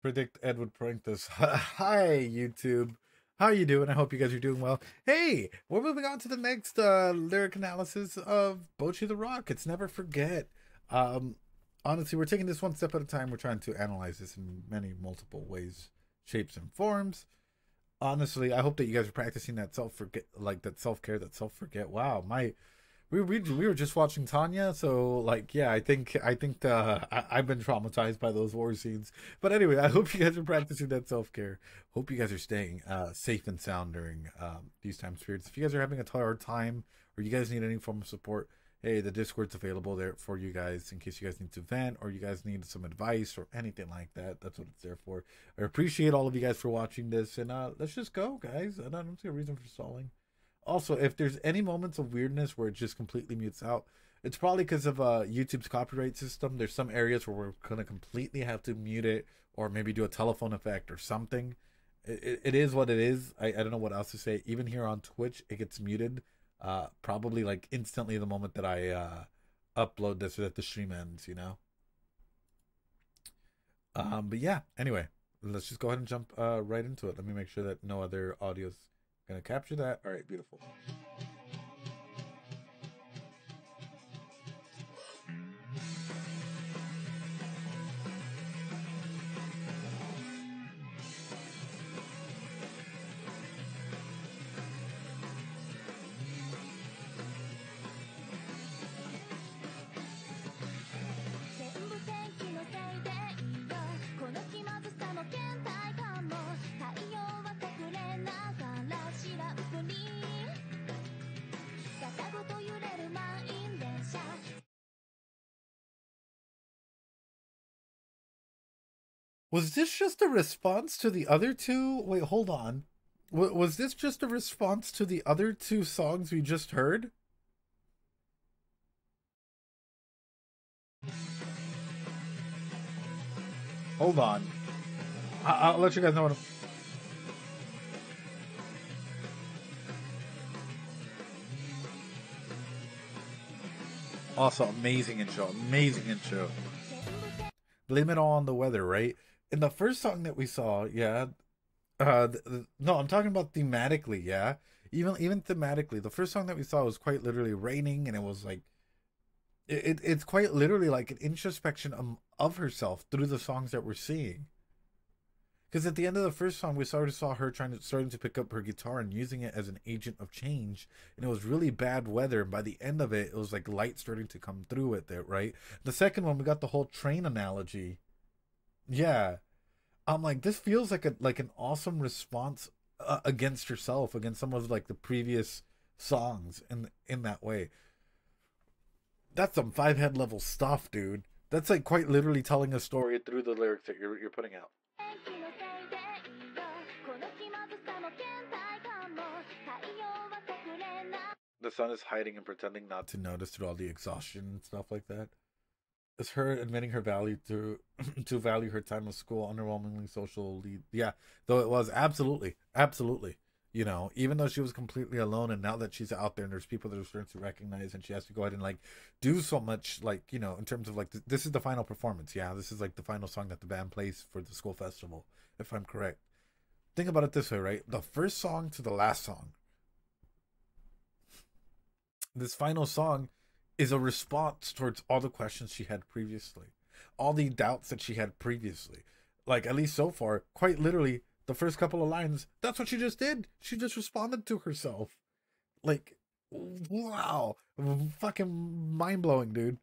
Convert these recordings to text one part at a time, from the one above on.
Predict Ed would prank this. Hi, YouTube. How you doing? I hope you guys are doing well. Hey, we're moving on to the next lyric analysis of Bocce the Rock. It's Never Forget. Honestly, we're taking this one step at a time. We're trying to analyze this in many multiple ways, shapes, and forms. Honestly, I hope that you guys are practicing that self-care, that self-forget. Wow, we were just watching Tanya, so like yeah, I've been traumatized by those war scenes. But anyway, I hope you guys are practicing that self-care. Hope you guys are staying safe and sound during these time periods. If you guys are having a hard time or you guys need any form of support, hey, the Discord's available there for you guys in case you guys need to vent or you guys need some advice or anything like that. That's what it's there for. I appreciate all of you guys for watching this, and let's just go, guys. I don't see a reason for stalling. Also, if there's any moments of weirdness where it just completely mutes out, it's probably because of YouTube's copyright system. There's some areas where we're going to completely have to mute it or maybe do a telephone effect or something. It is what it is. I don't know what else to say. Even here on Twitch, it gets muted probably like instantly the moment that I upload this or that the stream ends, you know? But yeah, anyway, let's just go ahead and jump right into it. Let me make sure that no other audio's gonna capture that. All right, beautiful. Was this just a response to the other two? Wait, hold on. Was this just a response to the other two songs we just heard? Hold on. I'll let you guys know what Also, amazing intro. Amazing intro. Blame it all on the weather, right? In the first song that we saw, yeah. No, I'm talking about thematically, yeah. Even thematically, the first song that we saw was quite literally raining, and it was like it's quite literally like an introspection of herself through the songs that we're seeing. Because at the end of the first song, we sort of saw her starting to pick up her guitar and using it as an agent of change, and it was really bad weather. And by the end of it, it was like light starting to come through with it, right? The second one, we got the whole train analogy. Yeah, I'm like, this feels like an awesome response against herself, against some of like the previous songs in that way. That's some five head level stuff, dude. That's like quite literally telling a story through the lyrics that you're putting out. The sun is hiding and pretending not to notice through all the exhaustion and stuff like that. It's her admitting her value to value her time of school, underwhelmingly social lead. Yeah, though it was absolutely. You know, even though she was completely alone, and now that she's out there and there's people that are starting to recognize, and she has to go ahead and like do so much, like, you know, in terms of like this is the final performance. Yeah, this is like the final song that the band plays for the school festival, if I'm correct. Think about it this way, right? The first song to the last song. This final song is a response towards all the questions she had previously, all the doubts that she had previously. Like, at least so far, quite literally, the first couple of lines, that's what she just did. She just responded to herself. Like, wow. Fucking mind-blowing, dude.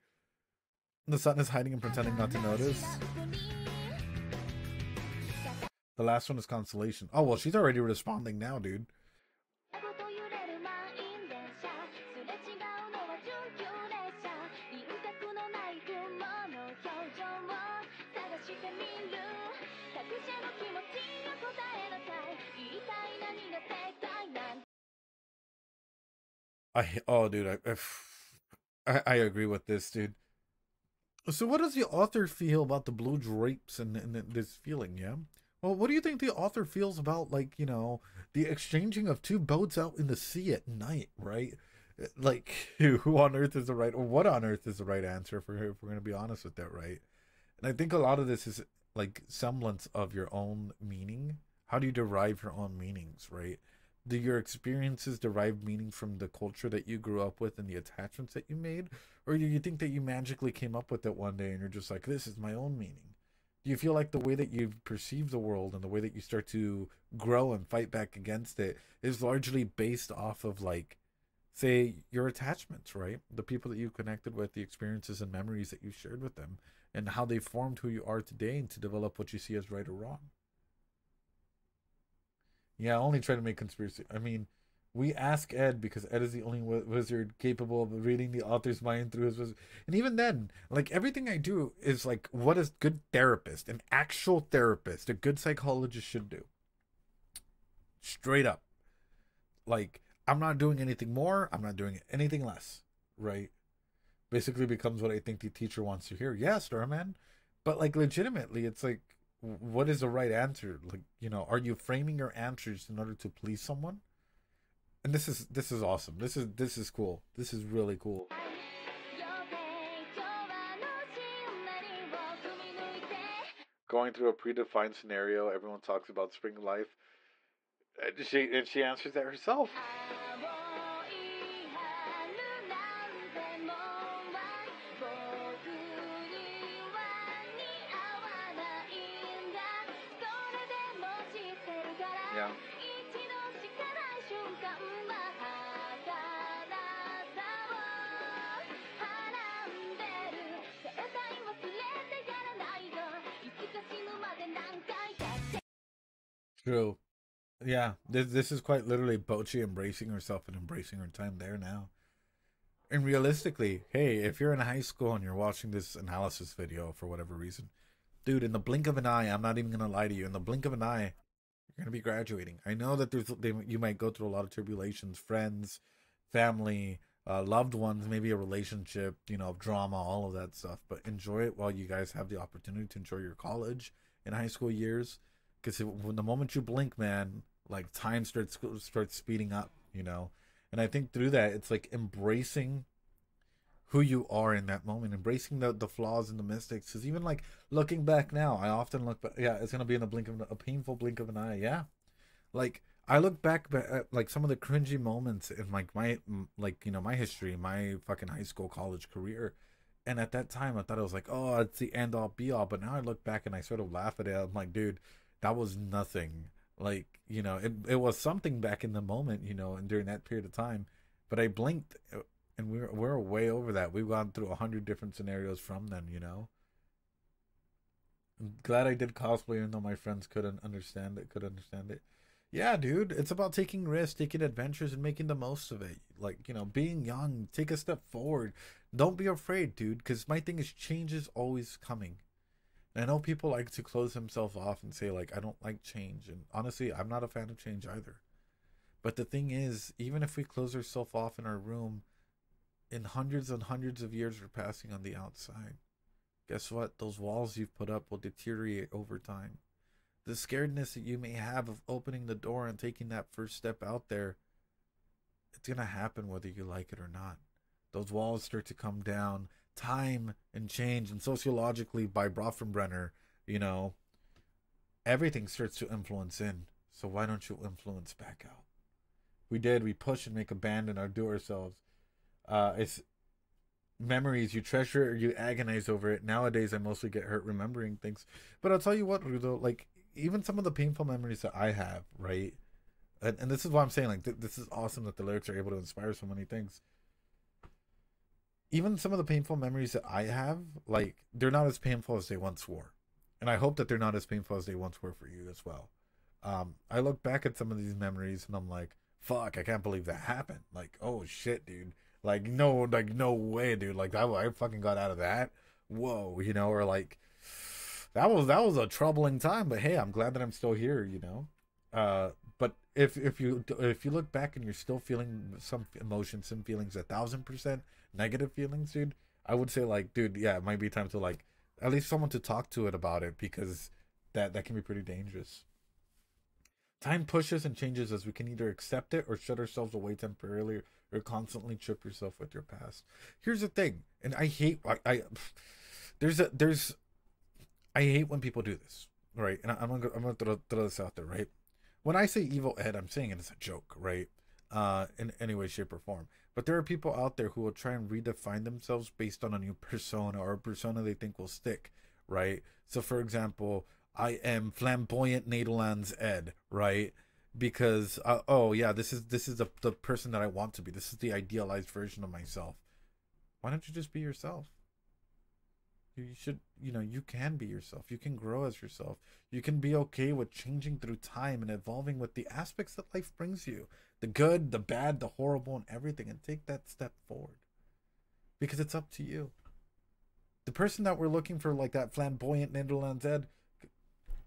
The sun is hiding and pretending not to notice. The last one is consolation. Oh, well, she's already responding now, dude. I agree with this, dude. So what does the author feel about the blue drapes and this feeling, yeah? Well, what do you think the author feels about, like, you know, the exchanging of two boats out in the sea at night, right? Like, who on earth is the right, or what on earth is the right answer for her, if we're going to be honest with that, right? And I think a lot of this is like semblance of your own meaning? How do you derive your own meanings, right? Do your experiences derive meaning from the culture that you grew up with and the attachments that you made? Or do you think that you magically came up with it one day and you're just like, this is my own meaning? Do you feel like the way that you perceive the world and the way that you start to grow and fight back against it is largely based off of, like, say, your attachments, right? The people that you connected with, the experiences and memories that you shared with them, and how they formed who you are today and to develop what you see as right or wrong. Yeah, I only try to make conspiracy. I mean, we ask Ed because Ed is the only wizard capable of reading the author's mind through his wizard. And even then, like, everything I do is like what a good therapist, an actual therapist, a good psychologist should do. Straight up. Like, I'm not doing anything more. I'm not doing anything less. Right? Basically becomes what I think the teacher wants to hear. Yeah, Starman. But like legitimately, it's like, what is the right answer? Like, are you framing your answers in order to please someone? And this is awesome. This is cool. This is really cool. Going through a predefined scenario, everyone talks about spring life. And she answers that herself. Yeah. True. Yeah. This is quite literally Bochi embracing herself and embracing her time there now. And realistically, hey, if you're in high school and you're watching this analysis video for whatever reason, dude, in the blink of an eye, I'm not even gonna lie to you. In the blink of an eye, you're gonna be graduating. I know that you might go through a lot of tribulations, friends, family, loved ones, maybe a relationship, drama, all of that stuff. But enjoy it while you guys have the opportunity to enjoy your college and high school years. Because when the moment you blink, man, like time starts speeding up, And I think through that, it's like embracing who you are in that moment, embracing the flaws and the mistakes. Because even like looking back now, I often look back. Yeah, it's gonna be in a painful blink of an eye. Yeah, like I look back at like some of the cringy moments in like my history, my fucking high school, college career. And at that time, I thought it was like, oh, it's the end all be all. But now I look back and I sort of laugh at it. I'm like, dude, that was nothing. Like, it was something back in the moment, and during that period of time. But I blinked, and we're way over that. We've gone through 100 different scenarios from then. I'm glad I did cosplay, even though my friends couldn't understand it. Yeah, dude, it's about taking risks, taking adventures, and making the most of it. Like, being young, take a step forward. Don't be afraid, dude, because my thing is change is always coming. And I know people like to close themselves off and say, like, I don't like change. And honestly, I'm not a fan of change either. But the thing is, even if we close ourselves off in our room, in hundreds and hundreds of years we're passing on the outside. Guess what? Those walls you've put up will deteriorate over time. The scaredness that you may have of opening the door and taking that first step out there, it's going to happen whether you like it or not. Those walls start to come down. Time and change, and sociologically by Brofenbrenner, everything starts to influence in. So why don't you influence back out? We push and make abandon or do ourselves. It's memories you treasure or you agonize over it. Nowadays I mostly get hurt remembering things. But I'll tell you what, Rudo, like even some of the painful memories that I have, right? And this is why I'm saying, like, this is awesome that the lyrics are able to inspire so many things. Even some of the painful memories that I have, like, they're not as painful as they once were. And I hope that they're not as painful as they once were for you as well. I look back at some of these memories and I'm like, fuck, I can't believe that happened. Like, oh shit, dude. No way, dude. Like, I fucking got out of that. Whoa, or like, that was a troubling time, but hey, I'm glad that I'm still here. But if you look back and you're still feeling some emotions, some feelings, 1,000% negative feelings, dude, I would say, like, dude, yeah, it might be time to, like, at least someone to talk to it about it, because that can be pretty dangerous. Time pushes and changes us. We can either accept it or shut ourselves away temporarily, or constantly trip yourself with your past. Here's the thing, and I hate I there's I hate when people do this, right? And I'm gonna throw this out there, right? When I say evil Ed, I'm saying it as a joke, right? In any way, shape, or form. But there are people out there who will try and redefine themselves based on a new persona or a persona they think will stick, right? So, for example, I am flamboyant Nederlands Ed, right? Because oh yeah, this is the person that I want to be. This is the idealized version of myself. Why don't you just be yourself? You should, you can be yourself. You can grow as yourself. You can be okay with changing through time and evolving with the aspects that life brings you, the good, the bad, the horrible, and everything, and take that step forward because it's up to you. The person that we're looking for, like that flamboyant Netherlands Ed,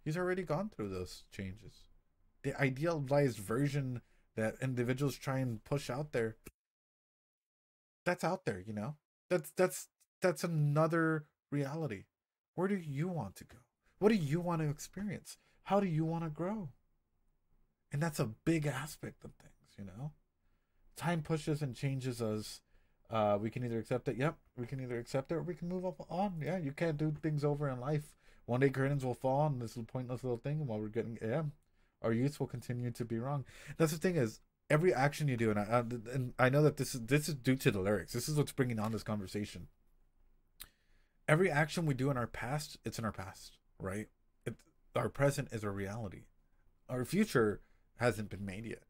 he's already gone through those changes. The idealized version that individuals try and push out there, that's out there. That's another reality. Where do you want to go? What do you want to experience? How do you want to grow? And that's a big aspect of things. Time pushes and changes us. We can either accept it. Yep, we can either accept it or we can move up on. Yeah, you can't do things over in life. One day curtains will fall on this pointless little thing, and while we're getting our youth will continue to be wrong. That's the thing is every action you do, and I know that this is due to the lyrics. This is what's bringing on this conversation. Every action we do in our past, it's in our past, right? Our present is our reality. Our future hasn't been made yet.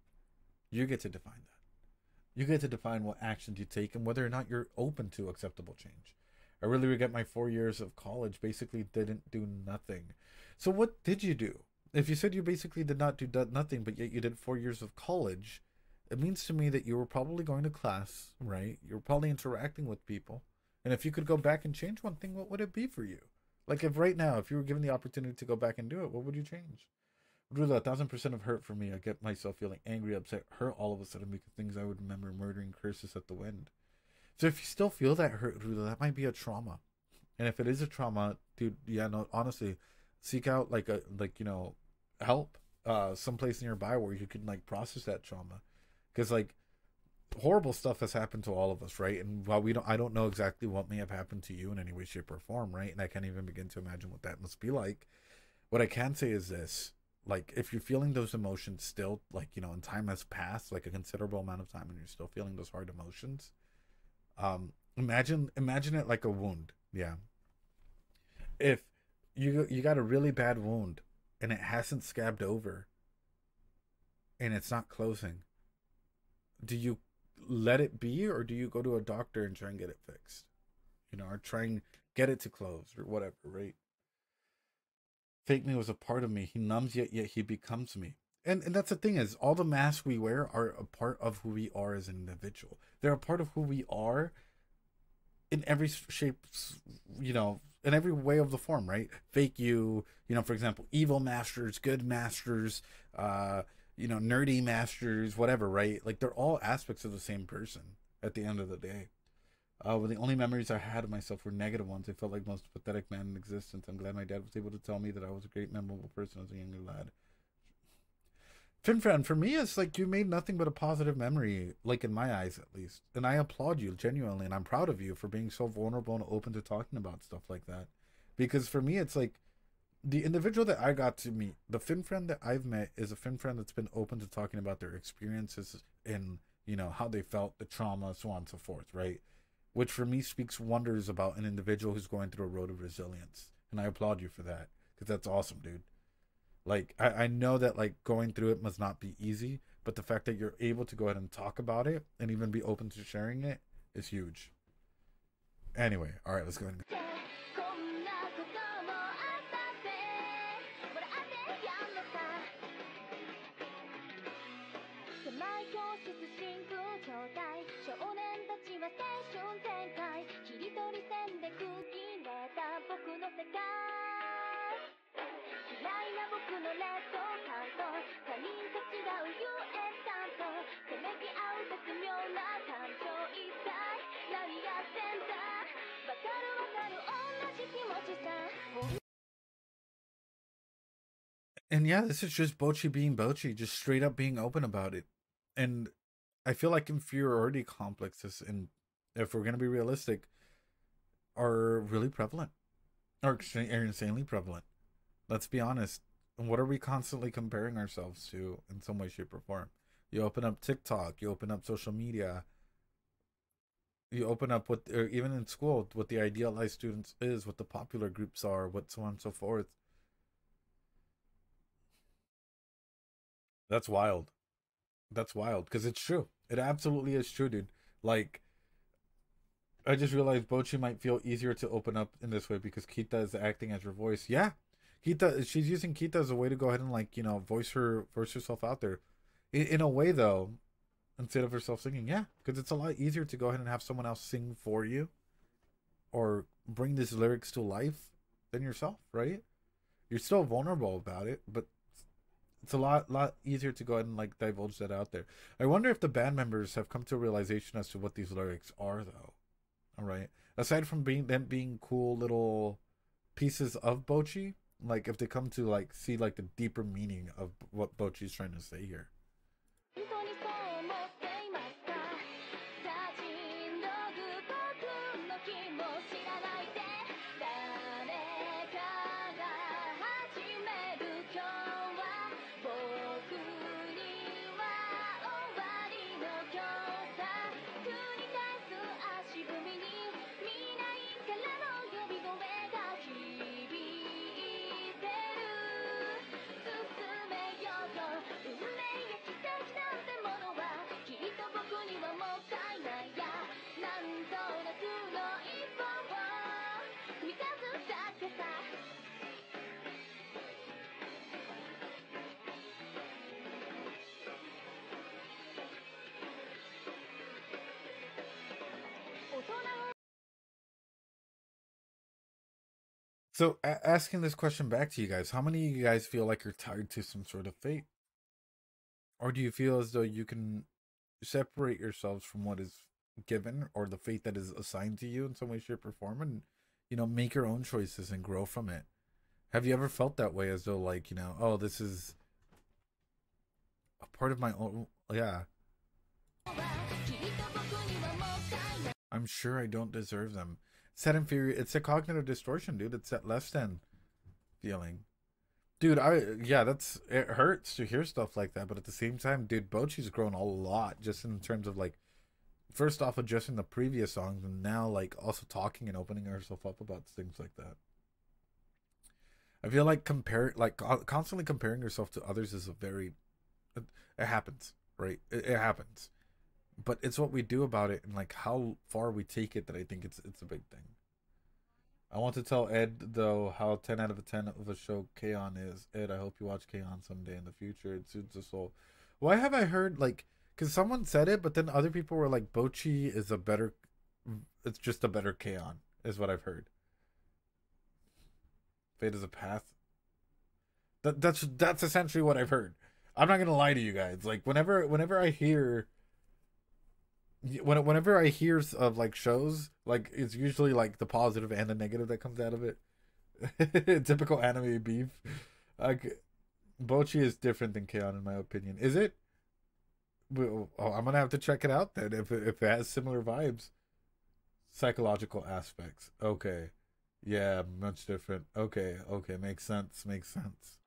You get to define that. You get to define what actions you take and whether or not you're open to acceptable change. I really regret my 4 years of college basically didn't do nothing. So what did you do? If you said you basically did not do nothing, but yet you did 4 years of college, it means to me that you were probably going to class, right? You were probably interacting with people. And if you could go back and change one thing, what would it be for you? Like if right now, if you were given the opportunity to go back and do it, what would you change? Really, 1,000% of hurt for me. I get myself feeling angry, upset, hurt all of a sudden because things I would remember murdering curses at the wind. So if you still feel that hurt, Rula, that might be a trauma. And if it is a trauma, dude, yeah, no, honestly, seek out help, someplace nearby where you can like process that trauma, because like horrible stuff has happened to all of us, right? And while I don't know exactly what may have happened to you in any way, shape, or form, right? And I can't even begin to imagine what that must be like. What I can say is this: like, if you're feeling those emotions still, like and time has passed, like a considerable amount of time, and you're still feeling those hard emotions, imagine it like a wound. Yeah. If you got a really bad wound and it hasn't scabbed over and it's not closing, do you let it be or do you go to a doctor and try and get it fixed? Or try and get it to close or whatever, right? Fake me was a part of me. He numbs yet he becomes me. And that's the thing is all the masks we wear are a part of who we are as an individual. They're a part of who we are in every shape, in every way of the form, right? Fake you, for example, evil masters, good masters, nerdy masters, whatever, right? Like they're all aspects of the same person at the end of the day. Well, the only memories I had of myself were negative ones. I felt like the most pathetic man in existence. I'm glad my dad was able to tell me that I was a great, memorable person as a younger lad. Finfran, for me, it's like you made nothing but a positive memory, like in my eyes at least. And I applaud you genuinely, and I'm proud of you for being so vulnerable and open to talking about stuff like that. Because for me, it's like the individual that I got to meet, the Finfriend that I've met, is a Finfriend that's been open to talking about their experiences and how they felt, the trauma, so on and so forth, right? Which for me speaks wonders about an individual who's going through a road of resilience, and I applaud you for that because that's awesome, dude. Like I know that like going through it must not be easy, but the fact that you're able to go ahead and talk about it and even be open to sharing it is huge. Anyway, all right, let's go ahead and and yeah, this is just Bochi being Bochi, just straight up being open about it. And I feel like inferiority complexes, and if we're gonna be realistic, are really prevalent. are insanely prevalent. Let's be honest. What are we constantly comparing ourselves to in some way, shape, or form? You open up TikTok, you open up social media, you open up what, or even in school, what the idealized students is, what the popular groups are, what so on and so forth. That's wild. That's wild because it's true. It absolutely is true, dude. Like, I just realized Bochi might feel easier to open up in this way because Kita is acting as her voice. Yeah, Kita, she's using Kita as a way to go ahead and, like, voice herself out there. In a way, though, instead of herself singing, yeah, because it's a lot easier to go ahead and have someone else sing for you or bring these lyrics to life than yourself, right? You're still vulnerable about it, but it's a lot easier to go ahead and, like, divulge that out there. I wonder if the band members have come to a realization as to what these lyrics are, though. All right. Aside from being cool little pieces of Bochi, like if they come to, like, see, like, the deeper meaning of what Bochi's trying to say here. So, asking this question back to you guys, how many of you guys feel like you're tied to some sort of fate? Or do you feel as though you can separate yourselves from what is given or the fate that is assigned to you in some way, shape, or form, and, make your own choices and grow from it? Have you ever felt that way, as though, like, oh, this is a part of my own? Yeah, I'm sure I don't deserve them. It's that inferior. It's a cognitive distortion, dude. It's that less than feeling. Dude, yeah, it hurts to hear stuff like that, but at the same time, dude, Bochi's grown a lot just in terms of, like, first off addressing the previous songs and now, like, also talking and opening herself up about things like that. I feel like constantly comparing yourself to others is a very it happens, right? It happens. But it's what we do about it and, like, how far we take it that I think it's a big thing. I want to tell Ed, though, how 10 out of 10 of a show K-On! Is. Ed, I hope you watch K-On! Someday in the future. It suits the soul. Why have I heard, like, because someone said it, but then other people were like, Bochi is a better, it's just a better K-On! Is what I've heard. Fate is a path. That's essentially what I've heard. I'm not gonna lie to you guys. Like, whenever I hear whenever I hear of, like, shows, like, it's usually, like, the positive and the negative that comes out of it. Typical anime beef. Like, Bochi is different than K-On! In my opinion. Is it? Well, oh, I'm gonna have to check it out then if it has similar vibes. Psychological aspects. Okay. Yeah, much different. Okay, okay, makes sense. Makes sense.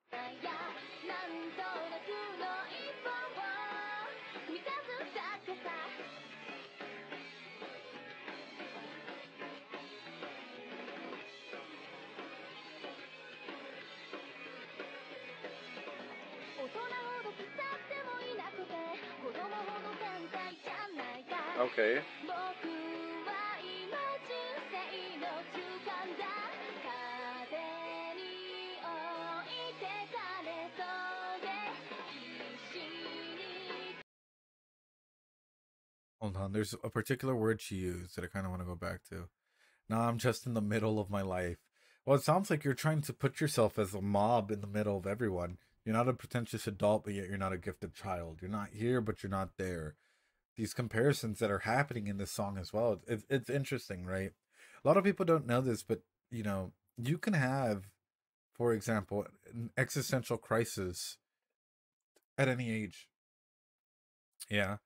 Okay. Hold on. There's a particular word she used that I kind of want to go back to. Now I'm just in the middle of my life. Well, it sounds like you're trying to put yourself as a mob in the middle of everyone. You're not a pretentious adult, but yet you're not a gifted child. You're not here, but you're not there. These comparisons that are happening in this song as well. It's interesting, right? A lot of people don't know this, but, you can have, for example, an existential crisis at any age. Yeah.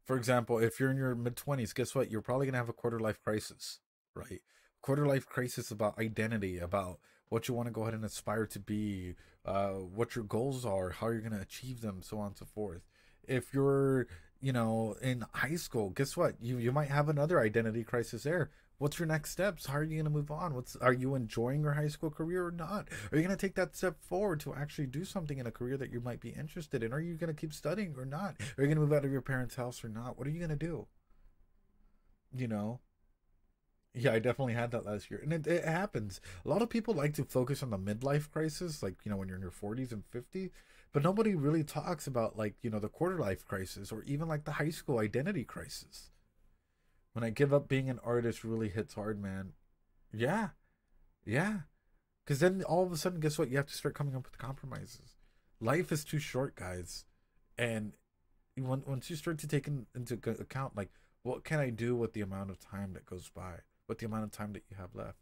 For example, if you're in your mid 20s, guess what? You're probably going to have a quarter life crisis, right? quarter life crisis about identity, about what you want to go ahead and aspire to be, what your goals are, how you're going to achieve them, so on and so forth. If you're, in high school, guess what? You might have another identity crisis there. What's your next steps? How are you going to move on? Are you enjoying your high school career or not? Are you going to take that step forward to actually do something in a career that you might be interested in? Are you going to keep studying or not? Are you going to move out of your parents' house or not? What are you going to do? You know? Yeah, I definitely had that last year. And it happens. A lot of people like to focus on the midlife crisis, like, when you're in your 40s and 50s, but nobody really talks about, like, the quarter life crisis or even like the high school identity crisis. When I give up being an artist really hits hard, man. Yeah, yeah. Because then all of a sudden, guess what? You have to start coming up with compromises. Life is too short, guys. And once you start to take into account, like, what can I do with the amount of time that goes by, with the amount of time that you have left?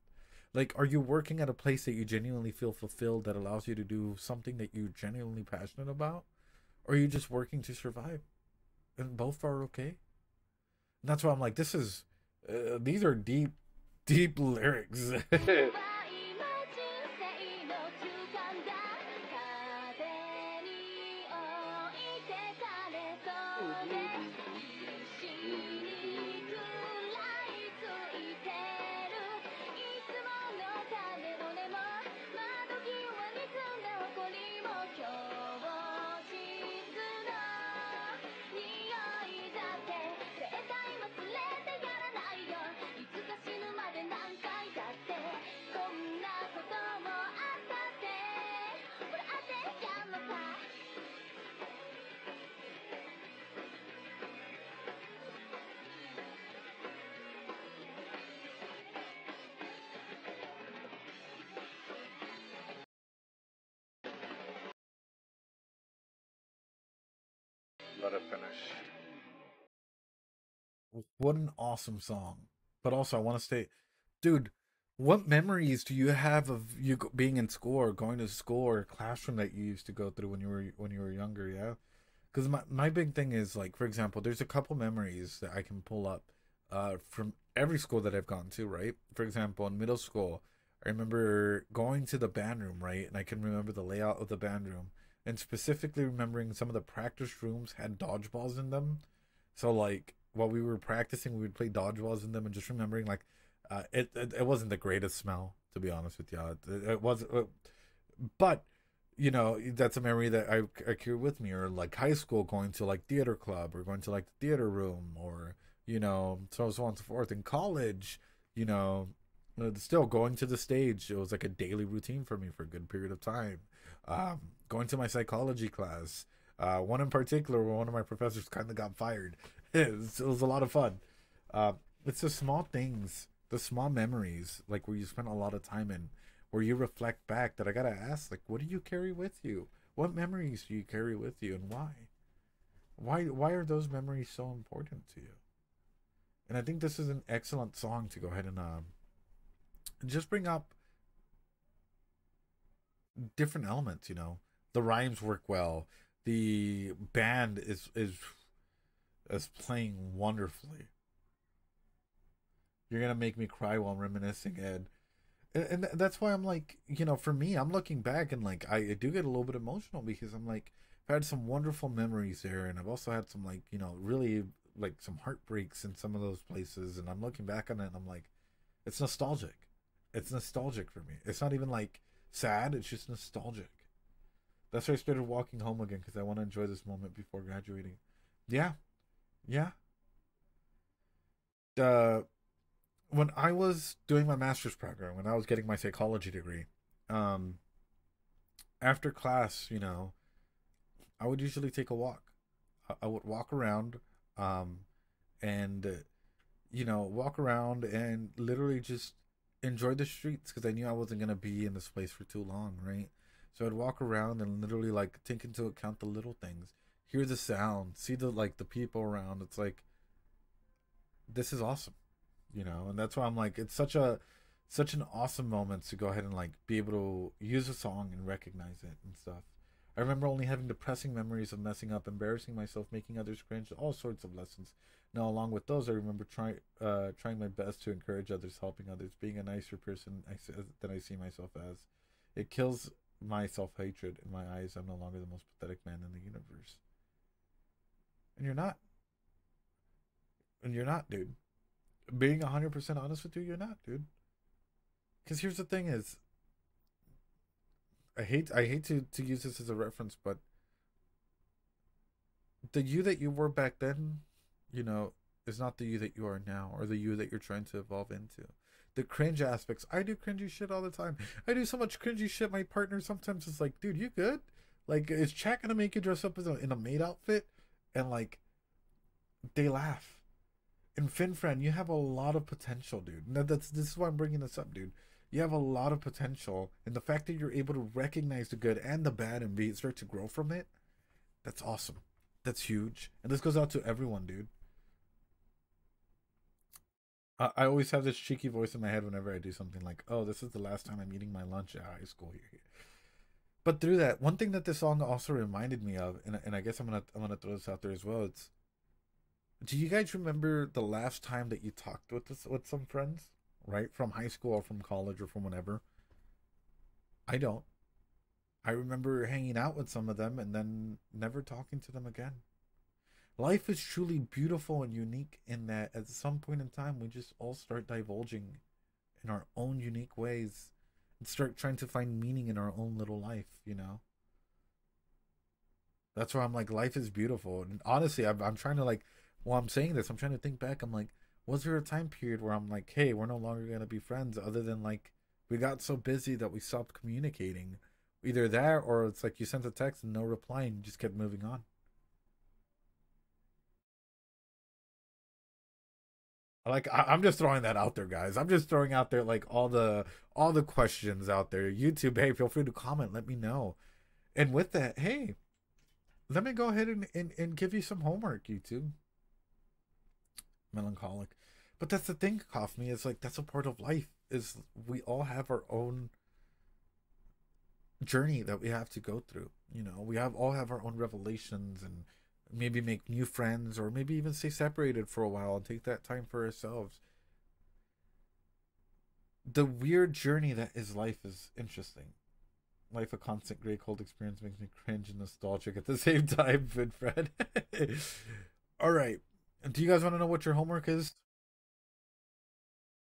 Like, are you working at a place that you genuinely feel fulfilled, that allows you to do something that you're genuinely passionate about? Or are you just working to survive? And both are okay. And that's why I'm like, these are deep, deep lyrics. Let it finish. What an awesome song. But also, I want to say, dude, what memories do you have of you being in school or going to school or classroom that you used to go through when you were younger? Yeah, because my big thing is, like, for example, there's a couple memories that I can pull up from every school that I've gone to, right? For example, in middle school, I remember going to the band room, right? And I can remember the layout of the band room, and specifically remembering some of the practice rooms had dodgeballs in them. So, like, while we were practicing, we would play dodgeballs in them, and just remembering, like, it wasn't the greatest smell, to be honest with you. It was, but that's a memory that I carry with me. Or like high school, going to like theater club, or going to like the theater room, or so on and so forth. In college, you know, still going to the stage, it was like a daily routine for me for a good period of time. Going to my psychology class, one in particular where one of my professors kind of got fired. It was a lot of fun. Uh, it's the small things, the small memories, like where you spend a lot of time in, where you reflect back, that I gotta ask, like, what do you carry with you? What memories do you carry with you, and why? Why are those memories so important to you? And I think this is an excellent song to go ahead and just bring up different elements. The rhymes work well. The band is playing wonderfully. You're gonna make me cry while reminiscing, Ed. And that's why I'm like, for me, I'm looking back, and like I do get a little bit emotional, because I'm like, I've had some wonderful memories there, and I've also had some, like, really, like, some heartbreaks in some of those places, and I'm looking back on it and I'm like, it's nostalgic. It's nostalgic for me. It's not even like sad, it's just nostalgic. That's why I started walking home again, because I want to enjoy this moment before graduating. Yeah, yeah. Uh, when I was doing my master's program, when I was getting my psychology degree, um, after class, I would usually take a walk. I would walk around, um, and walk around and literally just enjoy the streets, because I knew I wasn't gonna be in this place for too long, right? So I'd walk around and literally, like, take into account the little things, hear the sound, see the people around. It's like, this is awesome, and that's why I'm like, it's such an awesome moment to go ahead and, like, be able to use a song and recognize it and stuff. I remember only having depressing memories of messing up, embarrassing myself, making others cringe, all sorts of lessons. Now, along with those, I remember trying my best to encourage others, helping others, being a nicer person than I see myself as. It kills my self hatred. In my eyes, I'm no longer the most pathetic man in the universe. And you're not. And you're not, dude. Being 100% honest with you, you're not, dude. Because here's the thing: is I hate to use this as a reference, but the you that you were back then, you know, is not the you that you are now, or the you that you're trying to evolve into. The cringe aspects. I do cringy shit all the time. I do so much cringy shit. My partner sometimes is like, "Dude, you good? Like, is chat gonna make you dress up in a maid outfit?" And like, they laugh. And Finfran, you have a lot of potential, dude. No, this is why I'm bringing this up, dude. You have a lot of potential, and the fact that you're able to recognize the good and the bad and be start to grow from it, that's awesome. That's huge. And this goes out to everyone, dude. I always have this cheeky voice in my head whenever I do something like, "Oh, this is the last time I'm eating my lunch at high school here." But through that, one thing that this song also reminded me of, and I guess I'm gonna throw this out there as well. It's, do you guys remember the last time that you talked with some friends, right, from high school or from college or from whenever? I don't. I remember hanging out with some of them and then never talking to them again. Life is truly beautiful and unique in that at some point in time we just all start divulging in our own unique ways and start trying to find meaning in our own little life. That's why I'm like, life is beautiful. And honestly, I'm trying to like, while I'm saying this, I'm trying to think back. I'm like, was there a time period where I'm like, hey, we're no longer going to be friends, other than like we got so busy that we stopped communicating? Either that, or it's like you sent a text and no reply and you just kept moving on. Like, I'm just throwing that out there, guys. I'm just throwing out there like all the questions out there. YouTube, hey, feel free to comment. Let me know. And with that, hey, let me go ahead and give you some homework, YouTube. Melancholic. But that's the thing, Coffee, is like that's a part of life. Is we all have our own journey that we have to go through. We have all have our own revelations, and maybe make new friends, or maybe even stay separated for a while and take that time for ourselves. The weird journey that is life is interesting. Life a constant gray cold experience makes me cringe and nostalgic at the same time, Fred. All right. Do you guys want to know what your homework is?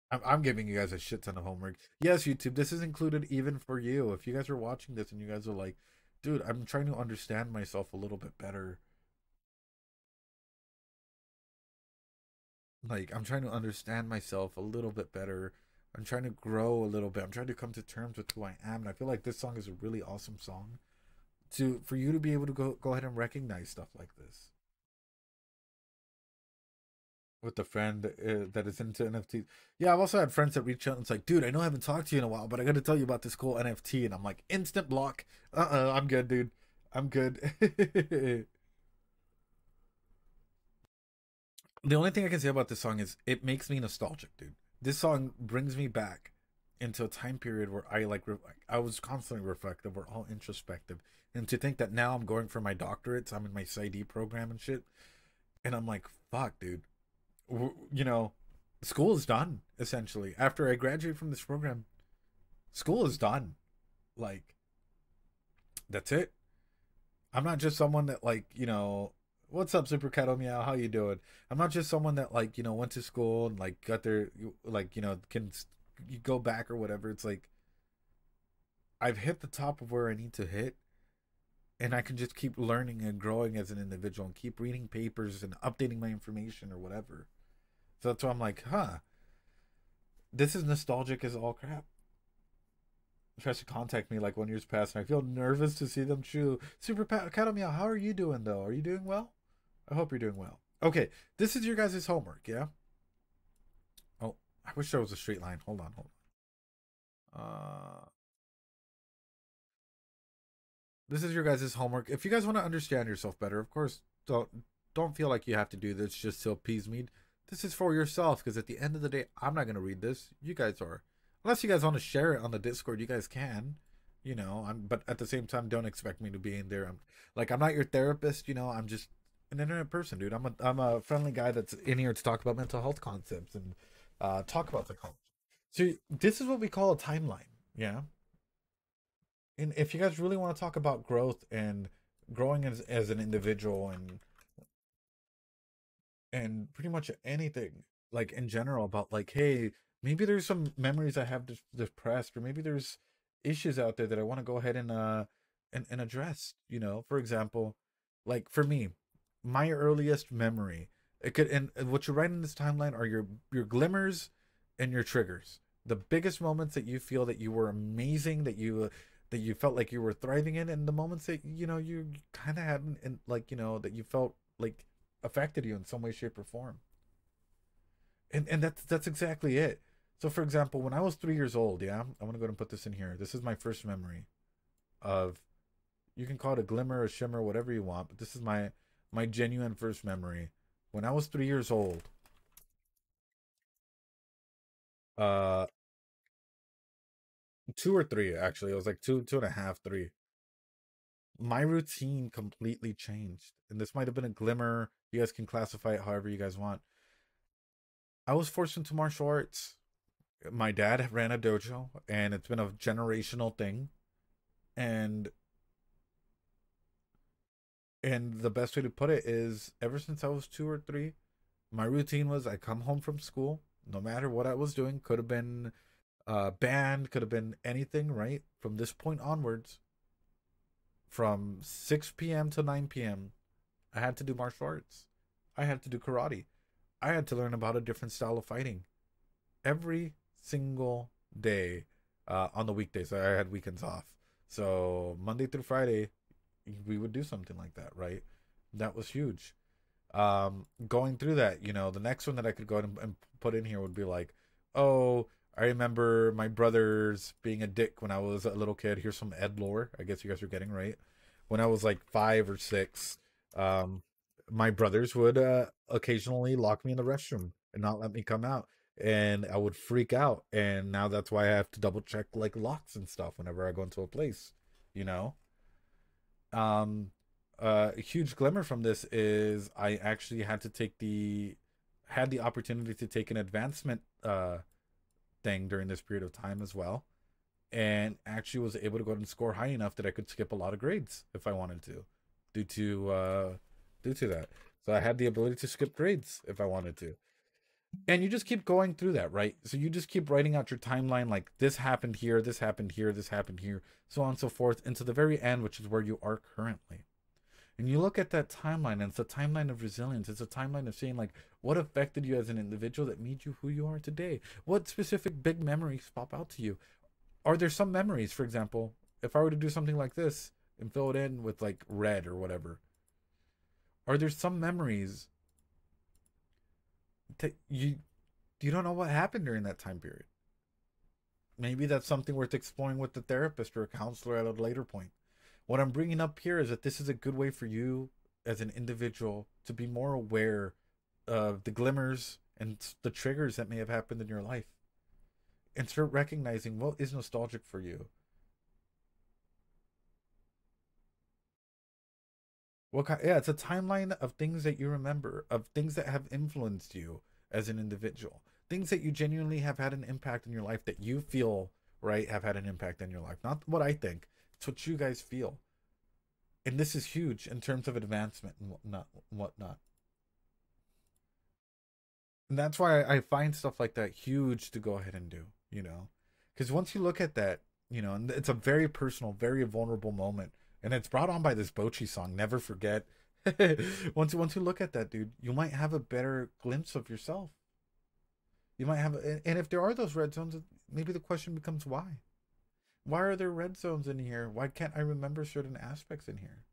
I'm giving you guys a shit ton of homework. Yes, YouTube, this is included even for you. If you guys are watching this and you guys are like, dude, I'm trying to understand myself a little bit better. Like, I'm trying to understand myself a little bit better. I'm trying to grow a little bit. I'm trying to come to terms with who I am. And I feel like this song is a really awesome song to for you to be able to go ahead and recognize stuff like this with a friend that is into NFTs. Yeah, I've also had friends that reach out and it's like, dude, I know I haven't talked to you in a while, but I got to tell you about this cool NFT. And I'm like, instant block. I'm good, dude. I'm good. The only thing I can say about this song is it makes me nostalgic, dude. This song brings me back into a time period where I was constantly reflective, or all introspective, and to think that now I'm going for my doctorates, I'm in my PsyD program and shit, and I'm like, fuck, dude, you know, school is done essentially. After I graduate from this program, school is done. Like, that's it. I'm not just someone that what's up, Super Cat Meow? How you doing? I'm not just someone that went to school and like got their can you go back or whatever. It's like I've hit the top of where I need to hit, and I can just keep learning and growing as an individual and keep reading papers and updating my information or whatever. So that's why I'm like, huh, this is nostalgic as all crap. Tries to contact me like 1 year's past, and I feel nervous to see them chew. Super Cat Meow, how are you doing though? Are you doing well? I hope you're doing well. Okay, this is your guys' homework, yeah? Oh, I wish there was a straight line. Hold on. This is your guys' homework. If you guys want to understand yourself better, of course, don't feel like you have to do this just to appease me. This is for yourself, because at the end of the day, I'm not gonna read this. You guys are. Unless you guys want to share it on the Discord, you guys can. but at the same time, don't expect me to be in there. I'm not your therapist. I'm just an internet person, dude. I'm a friendly guy that's in here to talk about mental health concepts and talk about psychology. So this is what we call a timeline. Yeah. And if you guys really want to talk about growth and growing as an individual and pretty much anything, like in general, about like, hey, maybe there's some memories I have depressed, or maybe there's issues out there that I want to go ahead and address. For example, like for me, my earliest memory, it could and what you write in this timeline are your glimmers and your triggers. The biggest moments that you feel that you were amazing, that you felt like you were thriving in, and the moments that you kind of hadn't, and like that you felt like affected you in some way, shape, or form. And that's exactly it. So, for example, when I was 3 years old, yeah, I'm gonna go ahead and put this in here. This is my first memory of, you can call it a glimmer, a shimmer, whatever you want, but this is my genuine first memory. When I was 3 years old, uh, 2 or 3 actually. It was like two and a half, 3. My routine completely changed, and this might have been a glimmer. You guys can classify it however you guys want. I was forced into martial arts. My dad ran a dojo, and it's been a generational thing. And the best way to put it is, ever since I was 2 or 3, my routine was I come home from school, no matter what I was doing, could have been band, could have been anything, right? From this point onwards, from 6 p.m. to 9 p.m., I had to do martial arts. I had to do karate. I had to learn about a different style of fighting every single day on the weekdays. I had weekends off. So Monday through Friday, we would do something like that, right? That was huge. Going through that, the next one that I could go ahead and put in here would be like, oh, I remember my brothers being a dick when I was a little kid. Here's some Ed lore. I guess you guys are getting right. When I was like 5 or 6, um, my brothers would occasionally lock me in the restroom and not let me come out, and I would freak out. And now that's why I have to double check like locks and stuff whenever I go into a place. You know. Um, a huge glimmer from this is I actually had the opportunity to take an advancement thing during this period of time as well, and actually was able to go and score high enough that I could skip a lot of grades if I wanted to, due to uh, due to that. So I had the ability to skip grades if I wanted to. And you just keep going through that, right? So you just keep writing out your timeline, like this happened here, this happened here, this happened here, so on and so forth, into the very end, which is where you are currently. And you look at that timeline, and it's a timeline of resilience. It's a timeline of saying, like, what affected you as an individual that made you who you are today? What specific big memories pop out to you? Are there some memories, for example, if I were to do something like this and fill it in with like red or whatever, are there some memories that you don't know what happened during that time period? Maybe that's something worth exploring with the therapist or a counselor at a later point. What I'm bringing up here is that this is a good way for you as an individual to be more aware of the glimmers and the triggers that may have happened in your life, and start recognizing what is nostalgic for you. Yeah, it's a timeline of things that you remember, of things that have influenced you as an individual, things that you genuinely have had an impact in your life, that you feel, right, have had an impact in your life. Not what I think, it's what you guys feel. And this is huge in terms of advancement and whatnot. And that's why I find stuff like that huge to go ahead and do, because once you look at that, and it's a very personal, very vulnerable moment, and it's brought on by this Bochi song, Never Forget. Once you look at that, dude, you might have a better glimpse of yourself. You might have, and if there are those red zones, maybe the question becomes why. Why are there red zones in here? Why can't I remember certain aspects in here?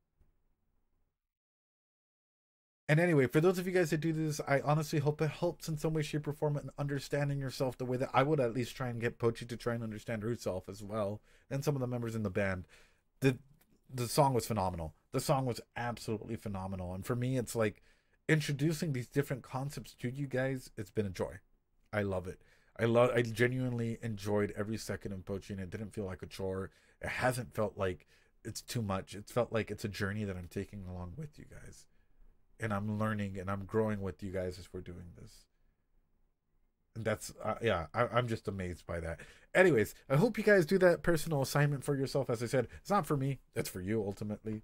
And anyway, for those of you guys that do this, I honestly hope it helps in some way, shape, or form in understanding yourself the way that I would at least try and get Pochi to try and understand herself as well, and some of the members in the band. The the song was phenomenal. The song was absolutely phenomenal. And for me, it's like introducing these different concepts to you guys, it's been a joy. I love it. I genuinely enjoyed every second of poaching. It didn't feel like a chore. It hasn't felt like it's too much. It's felt like it's a journey that I'm taking along with you guys, and I'm learning and I'm growing with you guys as we're doing this. And that's yeah, I'm just amazed by that. Anyways, I hope you guys do that personal assignment for yourself. As I said, it's not for me, it's for you ultimately.